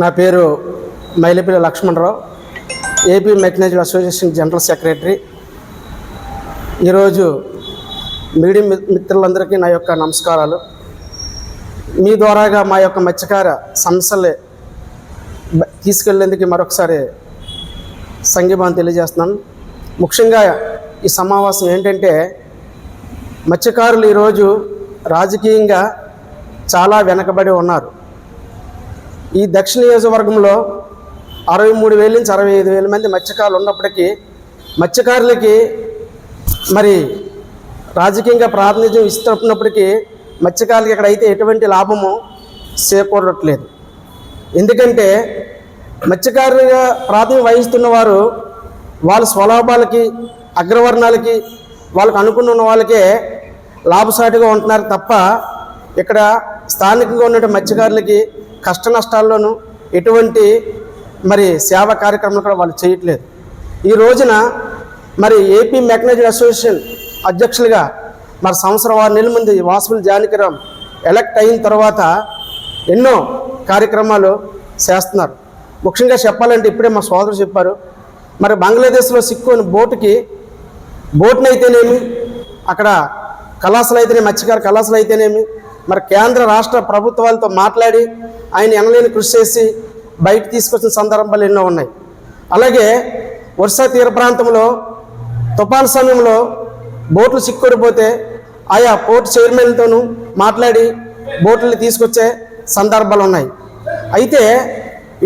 నా పేరు Mylapalli Lakshmanarao, AP mechanised association general secretary. ఈరోజు మీడియా మిత్రులందరికీ నా యొక్క నమస్కారాలు. మీ ద్వారాగా మా యొక్క మత్స్యకార సమస్యలు తీసుకెళ్లేందుకు మరొకసారి సంఘీభావం తెలియజేస్తున్నాను. ముఖ్యంగా ఈ సమావేశం ఏంటంటే, మత్స్యకారులు ఈరోజు రాజకీయంగా చాలా వెనకబడి ఉన్నారు. ఈ దక్షిణ నియోజకవర్గంలో 63,000 నుంచి 65,000 మంది మత్స్యకారులు ఉన్నప్పటికీ మత్స్యకారులకి మరి రాజకీయంగా ప్రాతినిధ్యం ఇస్తున్నప్పటికీ మత్స్యకారులకి ఇక్కడైతే ఎటువంటి లాభము చేకూరట్లేదు. ఎందుకంటే మత్స్యకారులుగా ప్రాతినిధ్యం వహిస్తున్న వారు వాళ్ళ స్వలాభాలకి, అగ్రవర్ణాలకి, వాళ్ళకు అనుకున్న వాళ్ళకే లాభసాటిగా ఉంటున్నారు తప్ప ఇక్కడ స్థానికంగా ఉన్న మత్స్యకారులకి కష్ట నష్టాల్లోనూ ఎటువంటి మరి సేవా కార్యక్రమాలు కూడా వాళ్ళు చేయట్లేదు. ఈ రోజున మరి ఏపీ మెకనైజ్డ్ అసోసియేషన్ అధ్యక్షులుగా మరి సంవత్సరం 6 నెలల ముందు వాసుపల్లి జానకిరామ్ ఎలక్ట్ అయిన తర్వాత ఎన్నో కార్యక్రమాలు చేస్తున్నారు. ముఖ్యంగా చెప్పాలంటే ఇప్పుడే మా సోదరుడు చెప్పారు, మరి బంగ్లాదేశ్లో సిక్కుని బోట్నైతేనేమి, అక్కడ కళాశాల అయితేనేమి, మత్స్యకార కళాశాల అయితేనేమి, మరి కేంద్ర రాష్ట్ర ప్రభుత్వాలతో మాట్లాడి ఆయన ఎనలేని కృషి చేసి బయట తీసుకొచ్చిన సందర్భాలు ఎన్నో ఉన్నాయి. అలాగే వర్షా తీర ప్రాంతంలో తుఫాను సమయంలో బోట్లు సిక్కుడిపోతే ఆయా పోర్టు చైర్మన్తోనూ మాట్లాడి బోట్లని తీసుకొచ్చే సందర్భాలు ఉన్నాయి. అయితే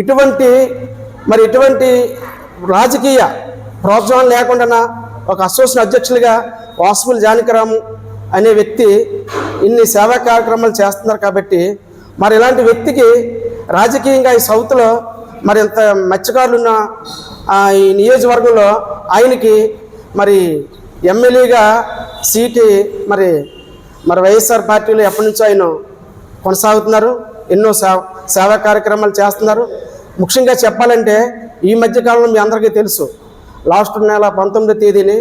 ఇటువంటి రాజకీయ ప్రోత్సాహం లేకుండా ఒక అసోసియేషన్ అధ్యక్షులుగా వాసుపల్లి జానకిరామ్ అనే వ్యక్తి ఇన్ని సేవా కార్యక్రమాలు చేస్తున్నారు. కాబట్టి మరి ఇలాంటి వ్యక్తికి రాజకీయంగా ఈ సౌత్లో మరి ఇంత మత్స్యకారులు ఉన్న ఈ నియోజకవర్గంలో ఆయనకి మరి ఎమ్మెల్యేగా సీటు మరి వైఎస్ఆర్ పార్టీలో ఎప్పటి నుంచో ఆయన కొనసాగుతున్నారు. ఎన్నో సేవా కార్యక్రమాలు చేస్తున్నారు. ముఖ్యంగా చెప్పాలంటే ఈ మధ్యకాలంలో మీ అందరికీ తెలుసు, లాస్ట్ నెల 19వ తేదీని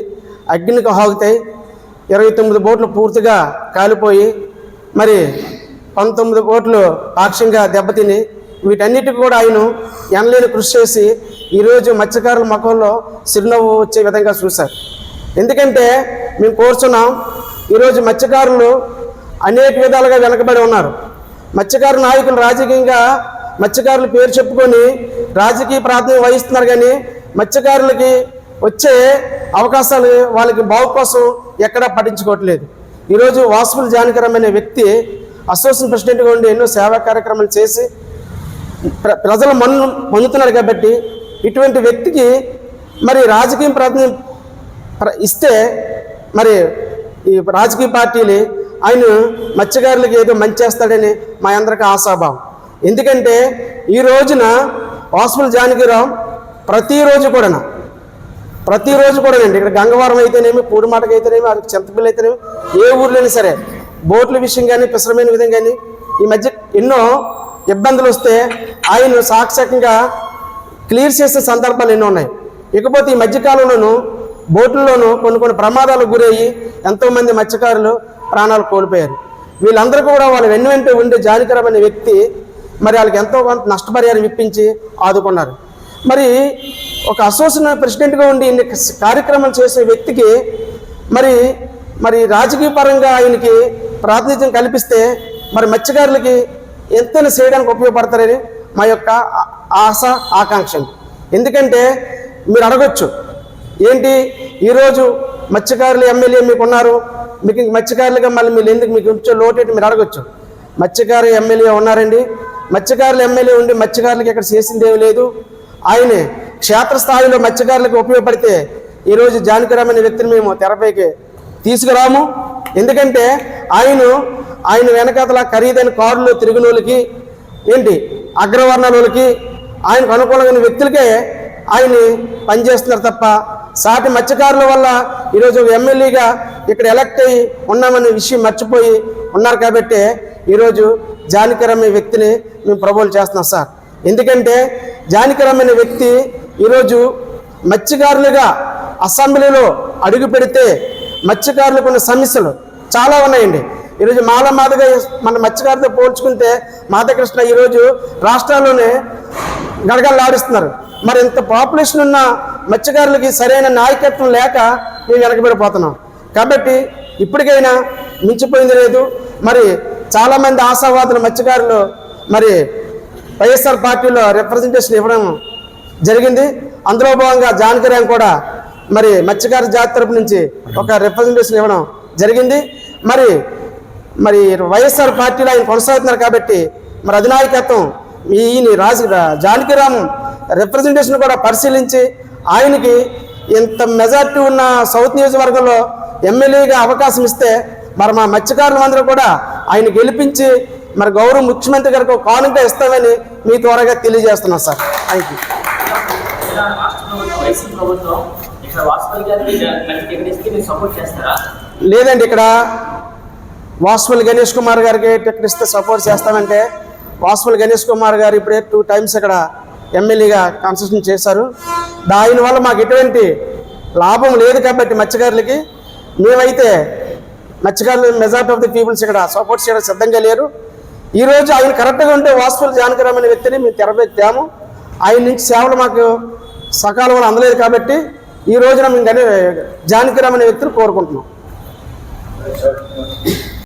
అగ్నికి ఆగుతాయి 29 బోట్లు పూర్తిగా కాలిపోయి మరి 19 బోట్లు పాక్షికంగా దెబ్బతిని వీటన్నిటికి కూడా ఆయన ఎనలేని కృషి చేసి ఈరోజు మత్స్యకారుల ముఖంలో చిరునవ్వు వచ్చే విధంగా చూశారు. ఎందుకంటే మేము కోరుచున్నాం, ఈరోజు మత్స్యకారులు అనేక విధాలుగా వెనకబడి ఉన్నారు. మత్స్యకారు నాయకులు రాజకీయంగా మత్స్యకారుల పేరు చెప్పుకొని రాజకీయ ప్రాతినిధ్యం వహిస్తున్నారు, కానీ మత్స్యకారులకి వచ్చే అవకాశాలు వాళ్ళకి బాగు కోసం ఎక్కడా పట్టించుకోవట్లేదు. ఈరోజు వాసుపల్లి జానకిరామ్ అనే వ్యక్తి అసోసియేషన్ ప్రెసిడెంట్గా ఉండి ఎన్నో సేవా కార్యక్రమాలు చేసి ప్రజల మన్ను పొందుతున్నారు. కాబట్టి ఇటువంటి వ్యక్తికి మరి రాజకీయ ప్రాతినిధ్యం ఇస్తే మరి ఈ రాజకీయ పార్టీలు ఆయన మత్స్యకారులకి ఏదో మంచి చేస్తాడని మా అందరికీ ఆశాభావం. ఎందుకంటే ఈ రోజున వాసుపల్లి జానకిరామ్ ప్రతిరోజు కూడా ఇక్కడ గంగవరం అయితేనేమి, పూడిమాటకు అయితేనేమి, అది చింతపల్లి అయితేనేమి, ఏ ఊర్లోనే సరే బోట్ల విషయం కానీ పిసరమైన విధంగా కానీ ఈ మధ్య ఎన్నో ఇబ్బందులు వస్తే ఆయన సాక్షాత్కంగా క్లియర్ చేసే సందర్భాలు ఎన్నో ఉన్నాయి. ఇకపోతే ఈ మధ్యకాలంలోనూ బోట్లలోనూ కొన్ని ప్రమాదాలకు గురయ్యి ఎంతోమంది మత్స్యకారులు ప్రాణాలు కోల్పోయారు. వీళ్ళందరూ కూడా వాళ్ళు వెన్ను ఉండే జానకిరామ్ అనే వ్యక్తి మరి వాళ్ళకి ఎంతో కొంత నష్టపరిహారం ఇప్పించి ఆదుకున్నారు. మరి ఒక అసోసియేషన్ ప్రెసిడెంట్గా ఉండి ఇన్ని కార్యక్రమాలు చేసే వ్యక్తికి మరి రాజకీయ పరంగా ఆయనకి ప్రాతినిధ్యం కల్పిస్తే మరి మత్స్యకారులకి ఎంతైనా చేయడానికి ఉపయోగపడతారని మా యొక్క ఆశ, ఆకాంక్ష. ఎందుకంటే మీరు అడగొచ్చు, ఏంటి ఈరోజు మత్స్యకారులు ఎమ్మెల్యే మీకు ఉన్నారు, మీకు మత్స్యకారులుగా మళ్ళీ మీరు ఎందుకు మీకు వచ్చే లోటేటి మీరు అడగొచ్చు. మత్స్యకారు ఎమ్మెల్యే ఉన్నారండి, మత్స్యకారులు ఎమ్మెల్యే ఉండి మత్స్యకారులకి ఇక్కడ చేసిందేమీ లేదు. ఆయనే క్షేత్రస్థాయిలో మత్స్యకారులకు ఉపయోగపడితే ఈరోజు జానకిరామ్ అనే వ్యక్తిని మేము తెరపైకి తీసుకురాము. ఎందుకంటే ఆయన వెనకాతల ఖరీదైన కారులో తిరుగునోళ్ళకి, అగ్రవర్ణాలకి, ఆయనకు అనుకూలమైన వ్యక్తులకే ఆయన పనిచేస్తున్నారు తప్ప సాటి మత్స్యకారుల వల్ల ఈరోజు ఎమ్మెల్యేగా ఇక్కడ ఎలక్ట్ అయ్యి ఉన్నామనే విషయం మర్చిపోయి ఉన్నారు. కాబట్టి ఈరోజు జానకిరామ్ అనే వ్యక్తిని మేము ప్రబోధన చేస్తున్నాం సార్. ఎందుకంటే జానకిరామ్ అనే వ్యక్తి ఈరోజు మత్స్యకారులుగా అసెంబ్లీలో అడుగు పెడితే మత్స్యకారులకు ఉన్న సమస్యలు చాలా ఉన్నాయండి. ఈరోజు మాదిగ మన మత్స్యకారులతో పోల్చుకుంటే మాధవకృష్ణ ఈరోజు రాష్ట్రాల్లోనే గడగడలాడిస్తున్నారు. మరి ఇంత పాపులేషన్ ఉన్న మత్స్యకారులకి సరైన నాయకత్వం లేక మేము వెనకబడిపోతున్నాం. కాబట్టి ఇప్పటికైనా మించిపోయింది లేదు. మరి చాలామంది ఆశావాదులు మత్స్యకారులు మరి వైఎస్ఆర్ పార్టీలో రిప్రజెంటేషన్ ఇవ్వడం జరిగింది. అందులో భాగంగా జానకిరామ్ కూడా మరి మత్స్యకార జాతి తరపు నుంచి ఒక రిప్రజెంటేషన్ ఇవ్వడం జరిగింది. మరి మరి వైఎస్ఆర్ పార్టీలో ఆయన కొనసాగుతున్నారు కాబట్టి మరి అధినాయకత్వం ఈయన జానకిరామ్ రిప్రజెంటేషన్ కూడా పరిశీలించి ఆయనకి ఇంత మెజార్టీ ఉన్న సౌత్ నియోజకవర్గంలో ఎమ్మెల్యేగా అవకాశం ఇస్తే మరి మా మత్స్యకారులందరూ కూడా ఆయన గెలిపించి మరి గౌరవ ముఖ్యమంత్రి గారికి ఒక కానుక ఇస్తామని మీ త్వరగా తెలియజేస్తున్నాం సార్. Thank you. లేదండి, ఇక్కడ వాసుపల్లి గణేష్ కుమార్ గారికి టికెట్ ఇస్తే సపోర్ట్ చేస్తామంటే వాసుపల్లి గణేష్ కుమార్ గారు ఇప్పుడే 2 times ఇక్కడ ఎమ్మెల్యేగా కన్సెషన్ చేశారు. దానివల్ల మాకు ఎటువంటి లాభం లేదు కాబట్టి మత్స్యకారులకి మేమైతే మత్స్యకారులు మెజారిటీ ఆఫ్ ది పీపుల్స్ ఇక్కడ సపోర్ట్ చేయడం సిద్ధంగా లేరు. ఈరోజు ఆయన కరెక్ట్గా ఉంటే వాసుపల్లి జానకిరామ్ అనే వ్యక్తిని మేము తెరపెట్టాము. ఆయన నుంచి సేవలు మాకు సకాలంలో అందలేదు కాబట్టి ఈ రోజున మేము జానకిరామ్ అనే వ్యక్తిని కోరుకుంటున్నాం.